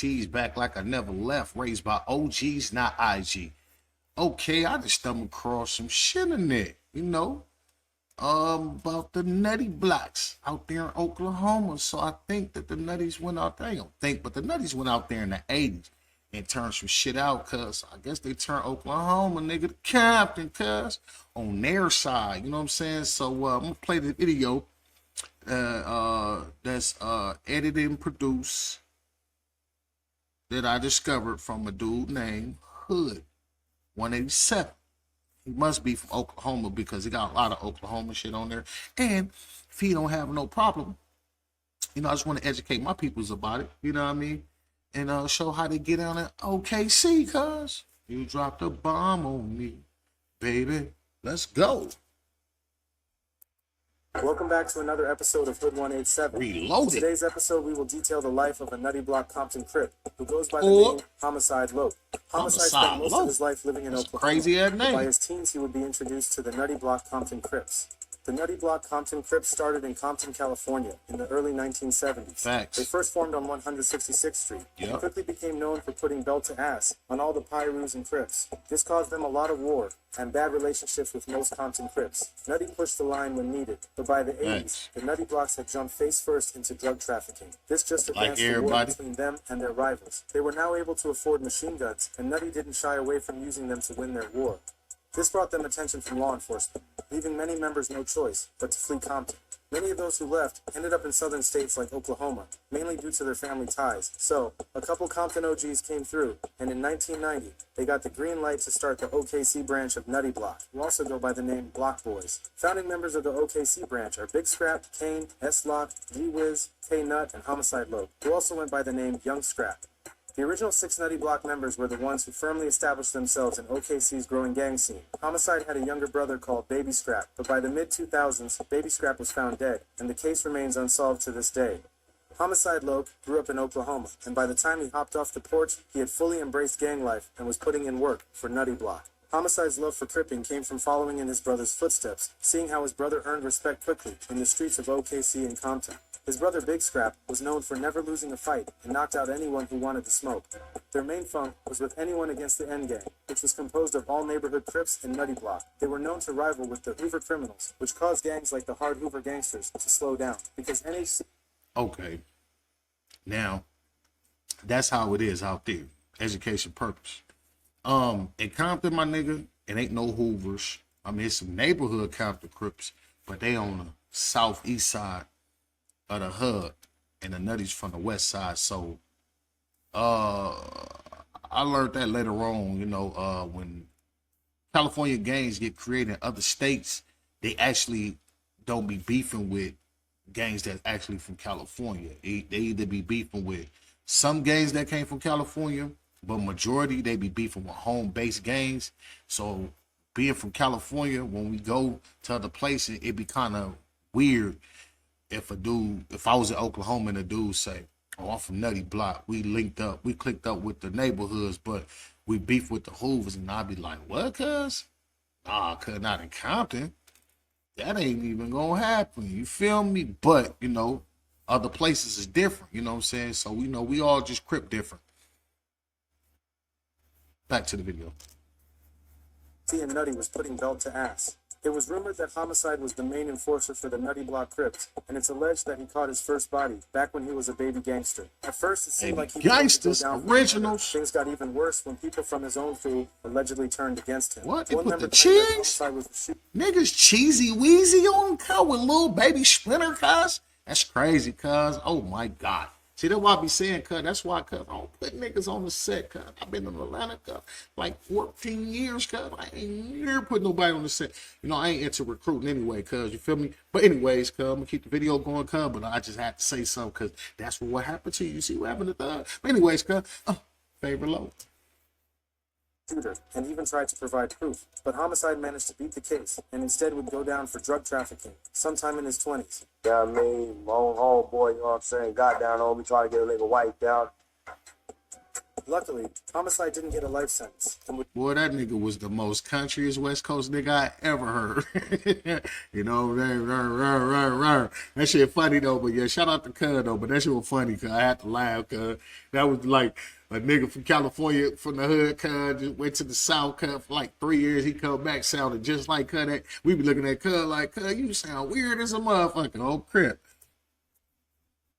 T's back like I never left. Raised by OGs, not IG. Okay, I just stumbled across some shit in there, about the Nutty blocks out there in Oklahoma. So I think that the Nutties went out there. I don't think, but the Nutties went out there in the 80s and turned some shit out, cuz I guess they turned Oklahoma, nigga, to Compton, cuz on their side, you know what I'm saying? So I'm gonna play the video that's edited and produced that I discovered from a dude named Hood 187. He must be from Oklahoma because he got a lot of Oklahoma shit on there. And if he don't have no problem, I just want to educate my peoples about it. You know what I mean? And show how they get on at OKC, cuz you dropped a bomb on me, baby. Let's go. Welcome back to another episode of Hood 187. Reloaded. In today's episode, we will detail the life of a Nutty Block Compton Crip who goes by the name Homicide Loc. Homicide spent most of his life living in Oklahoma. Crazy ass name. By his teens, he would be introduced to the Nutty Block Compton Crips. The Nutty Block Compton Crips started in Compton, California in the early 1970s. Facts. They first formed on 166th Street and quickly became known for putting belt to ass on all the Pyrus and Crips. This caused them a lot of war and bad relationships with most Compton Crips. Nutty pushed the line when needed, but by the 80s, the Nutty Blocks had jumped face first into drug trafficking. This just advanced the war between them and their rivals. They were now able to afford machine guns, and Nutty didn't shy away from using them to win their war. This brought them attention from law enforcement, leaving many members no choice but to flee Compton. Many of those who left ended up in southern states like Oklahoma, mainly due to their family ties. So, a couple Compton OGs came through, and in 1990, they got the green light to start the OKC branch of Nutty Block, who also go by the name Block Boys. Founding members of the OKC branch are Big Scrap, Kane, S-Lock, G-Wiz, K-Nut, and Homicide Loc, who also went by the name Young Scrap. The original 6 Nutty Block members were the ones who firmly established themselves in OKC's growing gang scene. Homicide had a younger brother called Baby Scrap, but by the mid-2000s, Baby Scrap was found dead, and the case remains unsolved to this day. Homicide Loc grew up in Oklahoma, and by the time he hopped off the porch, he had fully embraced gang life and was putting in work for Nutty Block. Homicide's love for cripping came from following in his brother's footsteps, seeing how his brother earned respect quickly in the streets of OKC and Compton. His brother Big Scrap was known for never losing a fight and knocked out anyone who wanted to smoke. Their main funk was with anyone against the End Gang, which was composed of all neighborhood Crips and Nutty Block. They were known to rival with the Hoover Criminals, which caused gangs like the Hard Hoover Gangsters to slow down, because NHC... Okay. Now, that's how it is out there. Education purpose. In Compton, my nigga, it ain't no Hoovers. I mean, it's some neighborhood Compton Crips, but they on the southeast side of the hub, and the Nutties from the west side. So I learned that later on, when California gangs get created in other states, they actually don't be beefing with gangs that's actually from California. They either be beefing with some gangs that came from California, but majority they be beefing with home-based gangs. So being from California, when we go to other places, it be kind of weird if I was in Oklahoma and a dude say, "Oh, I'm from Nutty Block. We clicked up with the neighborhoods, but we beef with the Hoovers," and I'd be like, "What, cuz? Nah, cuz not in Compton. That ain't even gonna happen." You feel me? But other places is different. You know what I'm saying? So we all just crip different. Back to the video. and Nutty was putting belt to ass. It was rumored that Homicide was the main enforcer for the Nutty Block Crips, and it's alleged that he caught his first body back when he was a baby gangster. At first, it seemed like he gangsters, originals. Things got even worse when people from his own crew allegedly turned against him. What? They put the cheese? Niggas cheesy wheezy on car with little baby splinter cuz? That's crazy, cuz. Oh my God. See, that's why I be saying, cuz. That's why, cuz, I don't put niggas on the set, cuz. I've been in Atlanta, cuz, like 14 years, cuz. I ain't never put nobody on the set. I ain't into recruiting anyway, cuz. You feel me? But anyways, cuz, I'm going to keep the video going, cuz. But I just had to say something, cuz that's what happened to you. You see what happened to Thug? But anyways, cuz, favorite low. And even tried to provide proof, but Homicide managed to beat the case and instead would go down for drug trafficking sometime in his 20s. Yeah, I mean, my own homeboy, you know what I'm saying, got down on me, tried to get a nigga wiped out. Luckily, Homicide didn't get a life sentence and would Boy, that nigga was the most countryest West Coast nigga I ever heard. You know, that shit funny though. But yeah, shout out to Cuz though. But that shit was funny because I had to laugh because that was like a nigga from California, from the hood. Cuz just went to the South. Cuz for like 3 years, he come back sounded just like Cuz. That we be looking at Cuz like, Cuz, you sound weird as a motherfucker. Oh crap.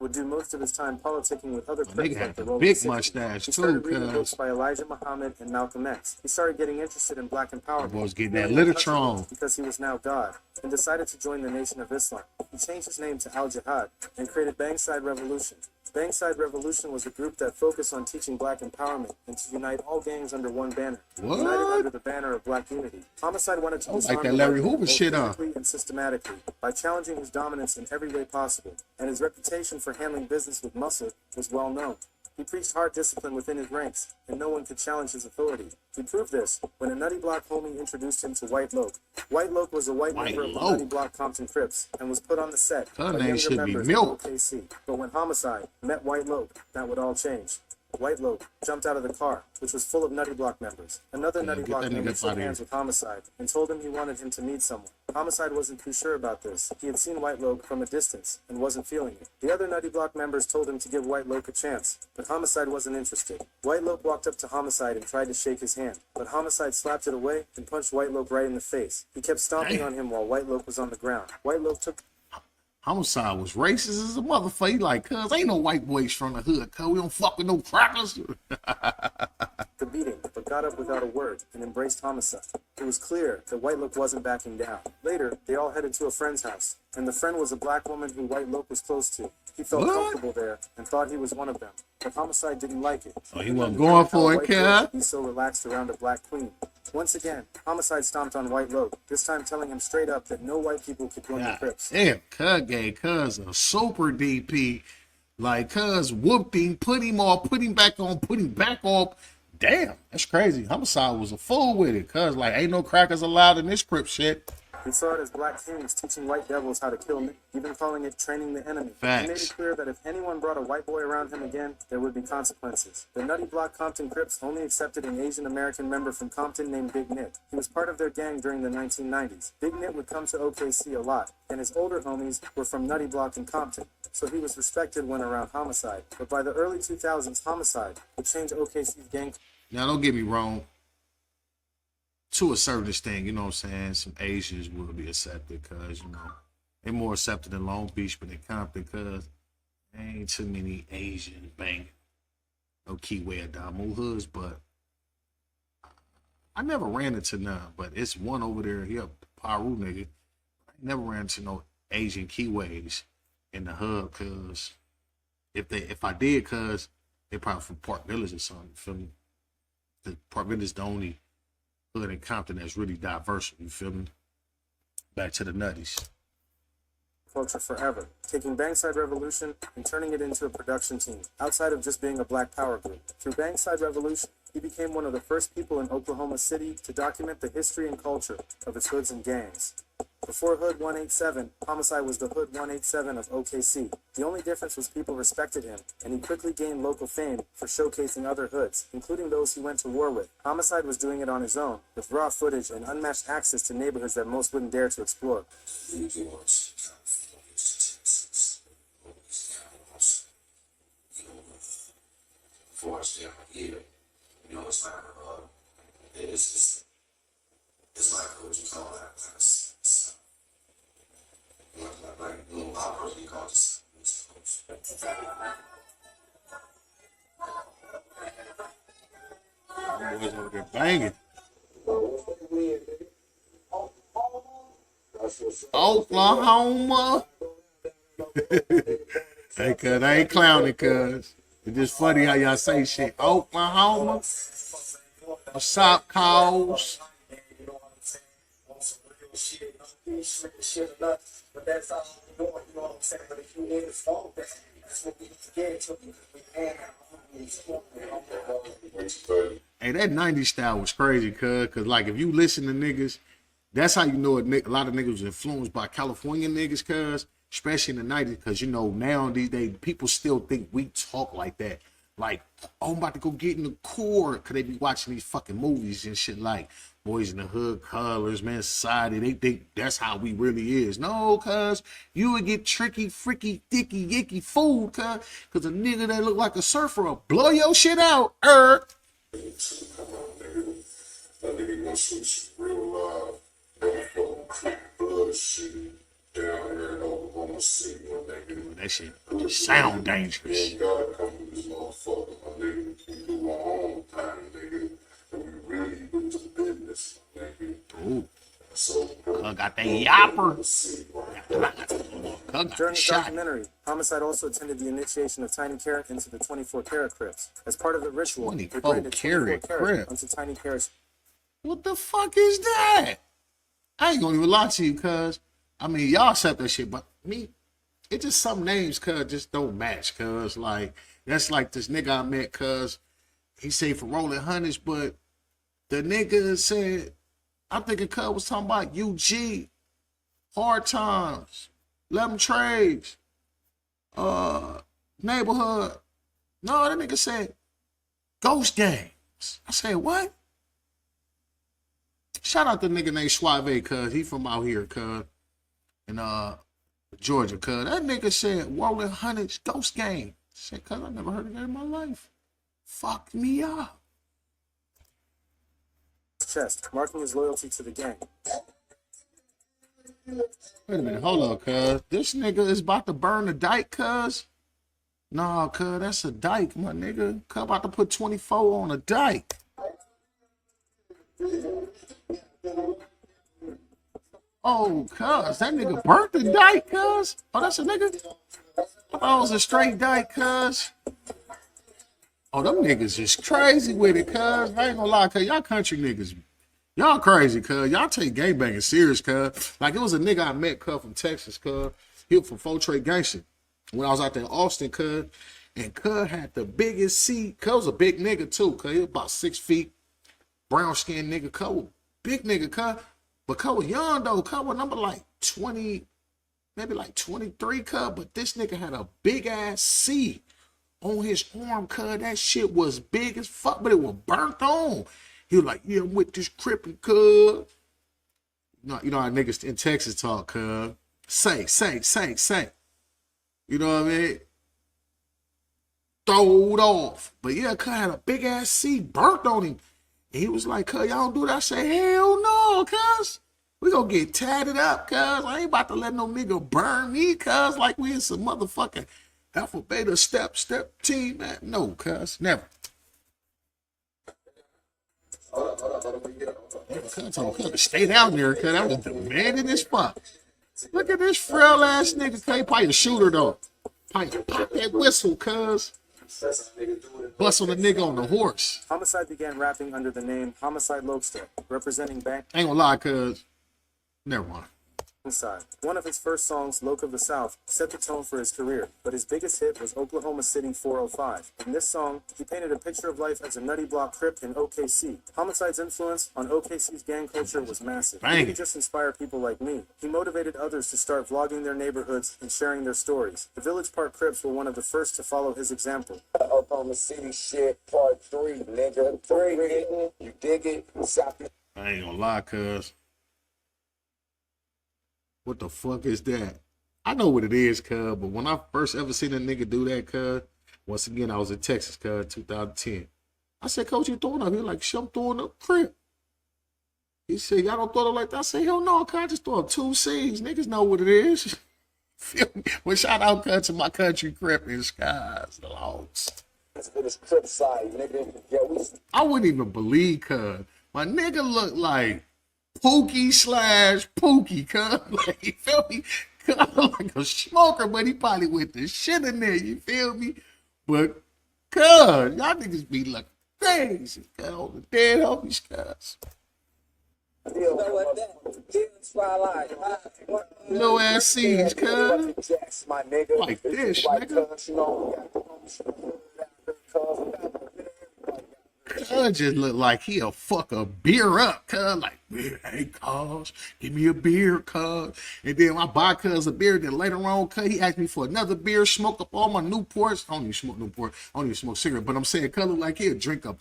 would do most of his time politicking with other Nigga Crips had like the the Rolling big 60. mustache He too, started reading books cuz. by Elijah Muhammad and Malcolm X. He started getting interested in black empowerment. Boy was getting that feeling Littertron. untouchable because he was now God, and decided to join the Nation of Islam. He changed his name to Al Jihad and created Bangside Revolution. Bangside Revolution was a group that focused on teaching black empowerment and to unite all gangs under one banner. What? United under the banner of black unity. Homicide wanted to disarm like that the Larry white man Hoover both shit, huh? physically and systematically by challenging his dominance in every way possible, and his reputation for handling business with muscle was well known. He preached hard discipline within his ranks, and no one could challenge his authority. He proved this when a Nutty Block homie introduced him to White Loc. White Loc was a white member of the Loc. Nutty Block Compton Crips and was put on the set Her by name younger should be members Milk. of OKC. But when Homicide met White Loc, that would all change. White Loc jumped out of the car, which was full of Nutty Block members. Another Nutty get Block that member nigga shook outta hands here. with Homicide and told him he wanted him to meet someone. Homicide wasn't too sure about this. He had seen White Loc from a distance and wasn't feeling it. The other Nutty Block members told him to give White Loc a chance, but Homicide wasn't interested. White Loc walked up to Homicide and tried to shake his hand, but Homicide slapped it away and punched White Loc right in the face. He kept stomping Damn. on him while White Loc was on the ground. White Loc took Homicide was racist as a motherfucker. He like, cuz ain't no white boys from the hood, cuz we don't fuck with no crackers. the beating, but got up without a word and embraced Homicide. It was clear that White Loc wasn't backing down. Later, they all headed to a friend's house, and the friend was a black woman who White Loc was close to. He felt What? comfortable there and thought he was one of them, but Homicide didn't like it. Oh, he wasn't going for it, cuz. He's so relaxed around a black queen. Once again, Homicide stomped on White Loc, this time telling him straight up that no white people could join the God Crips. damn, cuz gave cuz a super DP. Like, cuz whooped him, put him off, put him back on, put him back off. Damn, that's crazy. Homicide was a fool with it, cuz like ain't no crackers allowed in this Crip shit. He saw it as black kings teaching white devils how to kill, even calling it training the enemy. He made Facts. it clear that if anyone brought a white boy around him again, there would be consequences. The Nutty Block Compton Crips only accepted an Asian American member from Compton named Big Nit. He was part of their gang during the 1990s. Big Nit would come to OKC a lot, and his older homies were from Nutty Block and Compton, so he was respected when around Homicide. But by the early 2000s, Homicide would change OKC's gang. Now don't get me wrong. To a certain extent, you know what I'm saying, some Asians will be accepted because, you know, they're more accepted in Long Beach, but in Compton because there ain't too many Asians banging. No Keyway or Damu hoods, but I never ran into none. But it's one over there, he a Paru nigga. I never ran into no Asian Keyways in the hub because if I did, cause they probably from Park Village or something, you feel me? The Park Village is the only hood in Compton that's really diverse, you feel me? Back to the Nutties. Culture forever, taking Bangside Revolution and turning it into a production team, outside of just being a black power group. Through Bangside Revolution, he became one of the first people in Oklahoma City to document the history and culture of its hoods and gangs. Before Hood 187, Homicide was the Hood 187 of OKC. The only difference was people respected him, and he quickly gained local fame for showcasing other hoods, including those he went to war with. Homicide was doing it on his own, with raw footage and unmatched access to neighborhoods that most wouldn't dare to explore. Forest down here, you know, it's like it's like what you call that, like little opera, you call it. Boys over there banging. Oklahoma. Hey, cuz I ain't clowning, cuz. It's just funny how y'all say shit. Oklahoma. What's up, cuz? But that's all we're doing, you know what I'm saying? But if you in the fault, that's what we get to. Hey, that 90s style was crazy, cuz. Cause like if you listen to niggas, that's how you know a lot of niggas was influenced by California niggas, cuz. Especially in the 90s, cause you know now these days people still think we talk like that. like, oh, I'm about to go get in the court, cause they be watching these fucking movies and shit like Boys in the Hood, Colors, Man Society. They think that's how we really is. No, cuz you would get tricky, freaky, dicky, yicky fooled, cuz a nigga that look like a surfer will blow your shit out. Come on, nigga. That nigga gonna shoot some real live. That whole Creek blood shit down here in Oklahoma City, my nigga. That shit just sound You dangerous. ain't gotta come with this motherfucker, my nigga. We do our own thing, nigga. And we really do this business, nigga. Ooh, So, cuz got that yapper. see, right? Cuz got During the the shot. documentary, Homicide also attended the initiation of Tiny Carrot into the 24 Karat Crips. As part of the ritual, they 24 branded Karat 24 Karat Crip. onto Tiny Carrot's What the fuck is that? I ain't gonna even lie to you, cuz. I mean, y'all said that shit, but me, it just some names, cuz, just don't match, cuz. Like, that's like this nigga I met, cuz. He say for rolling hundreds, but the nigga said, I'm thinking cuz was talking about UG, Hard Times, 11 Trades, Neighborhood. No, that nigga said Ghost Games. I said, what? Shout out to the nigga named Suave, cuz he from out here, cuz. In Georgia, cuz. That nigga said rolling hundreds Ghost Game. I said, cuz I never heard of that in my life. Fuck me up. chest, marking his loyalty to the gang. Wait a minute, hold on, cuz. This nigga is about to burn the dike, cuz. Nah, cuz, that's a dike, my nigga. Cuz about to put 24 on a dike. Oh, cuz, that nigga burnt the dike, cuz. Oh, that's a nigga? I thought it was a straight dike, cuz. Oh, them niggas is crazy with it, cuz. I ain't gonna lie, cuz. Y'all country niggas, y'all crazy, cuz. Y'all take gangbanging serious, cuz. Like, it was a nigga I met, cuz, from Texas, cuz. He was from Four Trade Gangster. When I was out there in Austin, cuz. And cuz had the biggest seat. Cuz was a big nigga, too, cuz. He was about 6 feet. Brown skinned nigga, cuz. Was big nigga, cuz. But cuz was young, though. Cuz was number like 20, maybe like 23, cuz. But this nigga had a big-ass seat on his arm, cuz. That shit was big as fuck, but it was burnt on. He was like, yeah, I'm with this crippin', cuz. You know how niggas in Texas talk, cuz. Say. You know what I mean? Throw it off. But yeah, cuz had a big ass seat burnt on him. And he was like, cuz, y'all don't do that. I said, hell no, cuz. We gonna get tatted up, cuz. I ain't about to let no nigga burn me, cuz, like we in some motherfucking Alpha Beta step team, man. No, cuz, never. Cuz told cuz to stay down there, cuz that was demanding as fuck. Look at this frail ass nigga, cuz. He probably a shooter though. Probably pop that whistle, cuz. Bust on the nigga on the horse. Homicide began rapping under the name Homicide Lobster, representing Bank Ain't gonna lie, cuz. Never mind. Inside. One of his first songs, Loc of the South, set the tone for his career, but his biggest hit was Oklahoma City 405. In this song, he painted a picture of life as a nutty block crip in OKC. Homicide's influence on OKC's gang culture was massive. He Bang. didn't just inspire people like me. He motivated others to start vlogging their neighborhoods and sharing their stories. The Village Park Crips were one of the first to follow his example. Oklahoma City shit, part 3, nigga. 3, nigga. You dig it? South. I ain't gonna lie, cuz. What the fuck is that? I know what it is, cuz, but when I first ever seen a nigga do that, cuz, once again, I was in Texas, cuz, 2010. I said, Coach, you throwing up? He was like, shit, I'm throwing up crip. He said, y'all don't throw up like that? I said, hell no, cuz, I just throw up 2 C's. Niggas know what it is. Feel me? Well, shout out, cuz, to my country crip in skies, the logs. For this trip side, nigga. Yeah, we. I wouldn't even believe, cuz. My nigga looked like Pookie, cuz. Like, you feel me? Cuz I look like a smoker, but he probably with the shit in there, you feel me? But, cuz, y'all niggas be like crazy, cuz. On the dead homies, cuz. You know what that? Deal Twilight. Low ass scenes, cuz. Jacks, my nigga. Like this, White nigga. cuz, you know, we got the homies from the hood out there, cuz. We got everybody out Cuz just look like he'll fuck a beer up, cuz like, hey cuz, give me a beer, cuz. And then I buy cuz a beer, then later on, cuz he asked me for another beer, smoke up all my Newports. I don't even smoke Newport, I don't even smoke cigarette, but I'm saying cuz look like he'll drink up.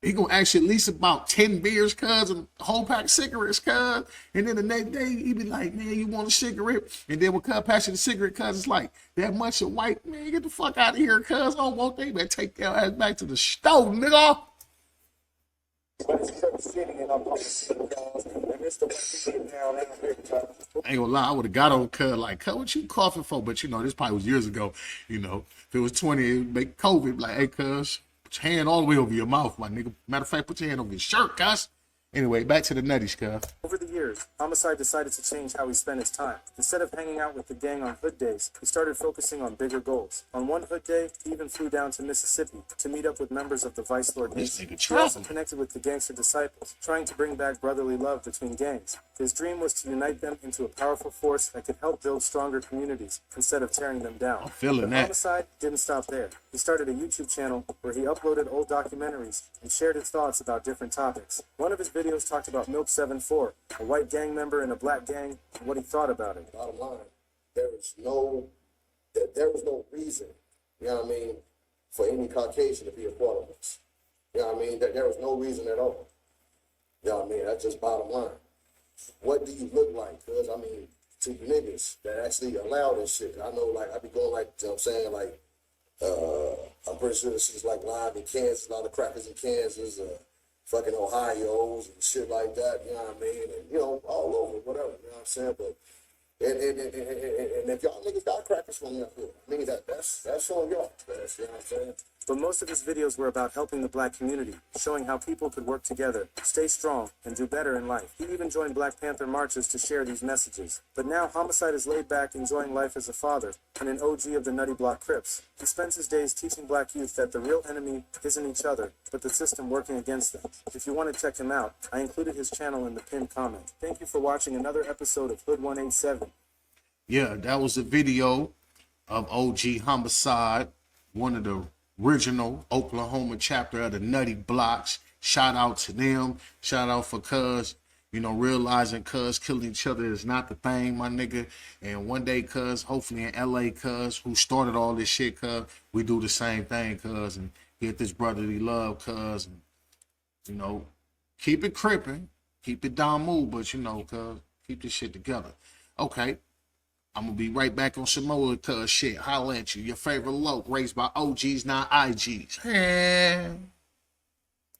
He gonna ask you at least about 10 beers, cuz, and a whole pack of cigarettes, cuz. And then the next day, he be like, man, you want a cigarette? And then when cuz pass you the cigarette, cuz, it's like, that much of white, man, get the fuck out of here, cuz. I don't want that. You better take your ass back to the stove, nigga. But it's Crip City and I'm pumping cigars. And it's the way we get down out here, cuz. I ain't gonna lie, I would have got on cuz, like, cuz, what you coughing for? But, you know, this probably was years ago, you know. If it was 20, it would make COVID, like, hey, cuz, put your hand all the way over your mouth, my nigga. Matter of fact, put your hand over your shirt, cuz. Anyway, back to the nutties, cuz. Over the years, Homicide decided to change how he spent his time. Instead of hanging out with the gang on hood days, he started focusing on bigger goals. On one hood day, he even flew down to Mississippi to meet up with members of the Vice Lord This Nation. nigga He also traveling. connected with the gangster disciples, trying to bring back brotherly love between gangs. His dream was to unite them into a powerful force that could help build stronger communities instead of tearing them down. I'm feeling But that. Homicide didn't stop there. He started a YouTube channel where he uploaded old documentaries and shared his thoughts about different topics. One of his videos talked about Milk 7-4, a white gang member in a black gang, and what he thought about it. Bottom line, there was no reason, you know what I mean, for any Caucasian to be a part of this. You know what I mean? There was no reason at all. You know what I mean? That's just bottom line. What do you look like? Because, I mean, to you niggas that actually allow this shit. I know, like, I be going, like, you know what I'm saying, like, I'm pretty sure this is, like, live in Kansas, a lot of crackers in Kansas, fucking Ohio's and shit like that, you know what I mean? And, you know, all over, whatever, you know what I'm saying? But, and if y'all niggas got crackers from y'all, I mean, that's on y'all, you know what I'm saying? But most of his videos were about helping the black community, showing how people could work together, stay strong, and do better in life. He even joined Black Panther marches to share these messages. But now Homicide is laid back, enjoying life as a father, and an OG of the Nutty Block Crips. He spends his days teaching black youth that the real enemy isn't each other, but the system working against them. If you want to check him out, I included his channel in the pinned comment. Thank you for watching another episode of Hood 187. Yeah, that was a video of OG Homicide, one of the original Oklahoma chapter of the Nutty Blocks. Shout out to them. Shout out for cuz, you know, realizing cuz killing each other is not the thing, my nigga. And one day, cuz, hopefully in LA, cuz, who started all this shit, cuz, we do the same thing, cuz, and get this brotherly love, cuz, and, you know, keep it crippin', keep it down move, but, you know, cuz, keep this shit together. Okay. I'm gonna be right back on some more cuz shit. Holla at you. Your favorite loc raised by OGs, not IGs.